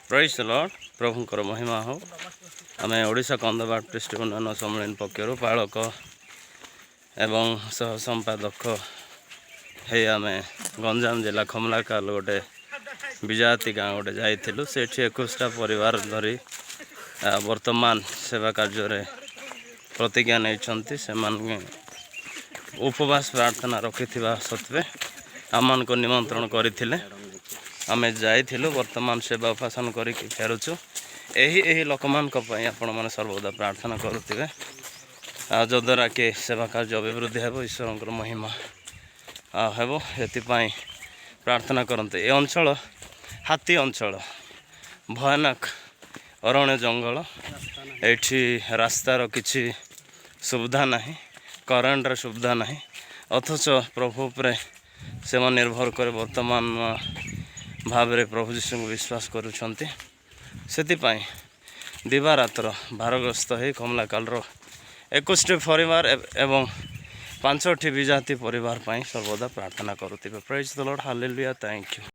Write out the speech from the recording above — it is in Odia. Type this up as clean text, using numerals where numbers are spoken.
ପ୍ରାଇଜ୍ ଦ ଲର୍ଡ। ପ୍ରଭୁଙ୍କର ମହିମା ହଉ। ଆମେ ଓଡ଼ିଶା କନ୍ଧ ବାପ୍ଟିଷ୍ଟ ଉନ୍ନୟନ ସମ୍ମିଳନୀ ପକ୍ଷରୁ ପାଳକ ଏବଂ ସହ ସମ୍ପାଦକ ହେଇ ଆମେ ଗଞ୍ଜାମ ଜିଲ୍ଲା ଖମଲାକାଲ ଗୋଟେ ବିଜାତି ଗାଁ ଗୋଟେ ଯାଇଥିଲୁ। ସେଠି 21ଟା ପରିବାର ଧରି ବର୍ତ୍ତମାନ ସେବା କାର୍ଯ୍ୟରେ ପ୍ରତିଜ୍ଞା ନେଇଛନ୍ତି। ସେମାନେ ଉପବାସ ପ୍ରାର୍ଥନା ରଖିଥିବା ସତ୍ତ୍ୱେ ଆମମାନଙ୍କୁ ନିମନ୍ତ୍ରଣ କରିଥିଲେ। ଆମେ ଯାଇଥିଲୁ। ବର୍ତ୍ତମାନ ସେବା ଉପାସନ କରିକି ଫେରୁଛୁ। ଏହି ଲୋକମାନଙ୍କ ପାଇଁ ଆପଣମାନେ ସର୍ବଦା ପ୍ରାର୍ଥନା କରୁଥିବେ, ଯଦ୍ୱାରା କି ସେବା କାର୍ଯ୍ୟ ଅଭିବୃଦ୍ଧି ହେବ, ଈଶ୍ୱରଙ୍କର ମହିମା ହେବ। ଏଥିପାଇଁ ପ୍ରାର୍ଥନା କରନ୍ତୁ। ଏ ଅଞ୍ଚଳ ହାତୀ ଅଞ୍ଚଳ, ଭୟାନକ ଅରଣ୍ୟ ଜଙ୍ଗଲ। ଏଇଠି ରାସ୍ତାର କିଛି ସୁବିଧା ନାହିଁ, କରେଣ୍ଟର ସୁବିଧା ନାହିଁ, ଅଥଚ ପ୍ରଭୁ ଉପରେ ସେମାନେ ନିର୍ଭର କରି ବର୍ତ୍ତମାନ ଭାବରେ ପ୍ରଭୁ ଯୀଶୁଙ୍କୁ ବିଶ୍ୱାସ କରୁଛନ୍ତି। ସେଥିପାଇଁ ଦିବାରାତ୍ର ଭାରଗ୍ରସ୍ତ ହୋଇ କମଲାକାଲର 21ଟି ପରିବାର ଏବଂ 5ଟି ବିଜାତି ପରିବାର ପାଇଁ ସର୍ବଦା ପ୍ରାର୍ଥନା କରୁଥିବେ। ପ୍ରେଜ୍ ଦ ଲର୍ଡ, ହାଲେଲୁୟା, ଥ୍ୟାଙ୍କ ୟୁ।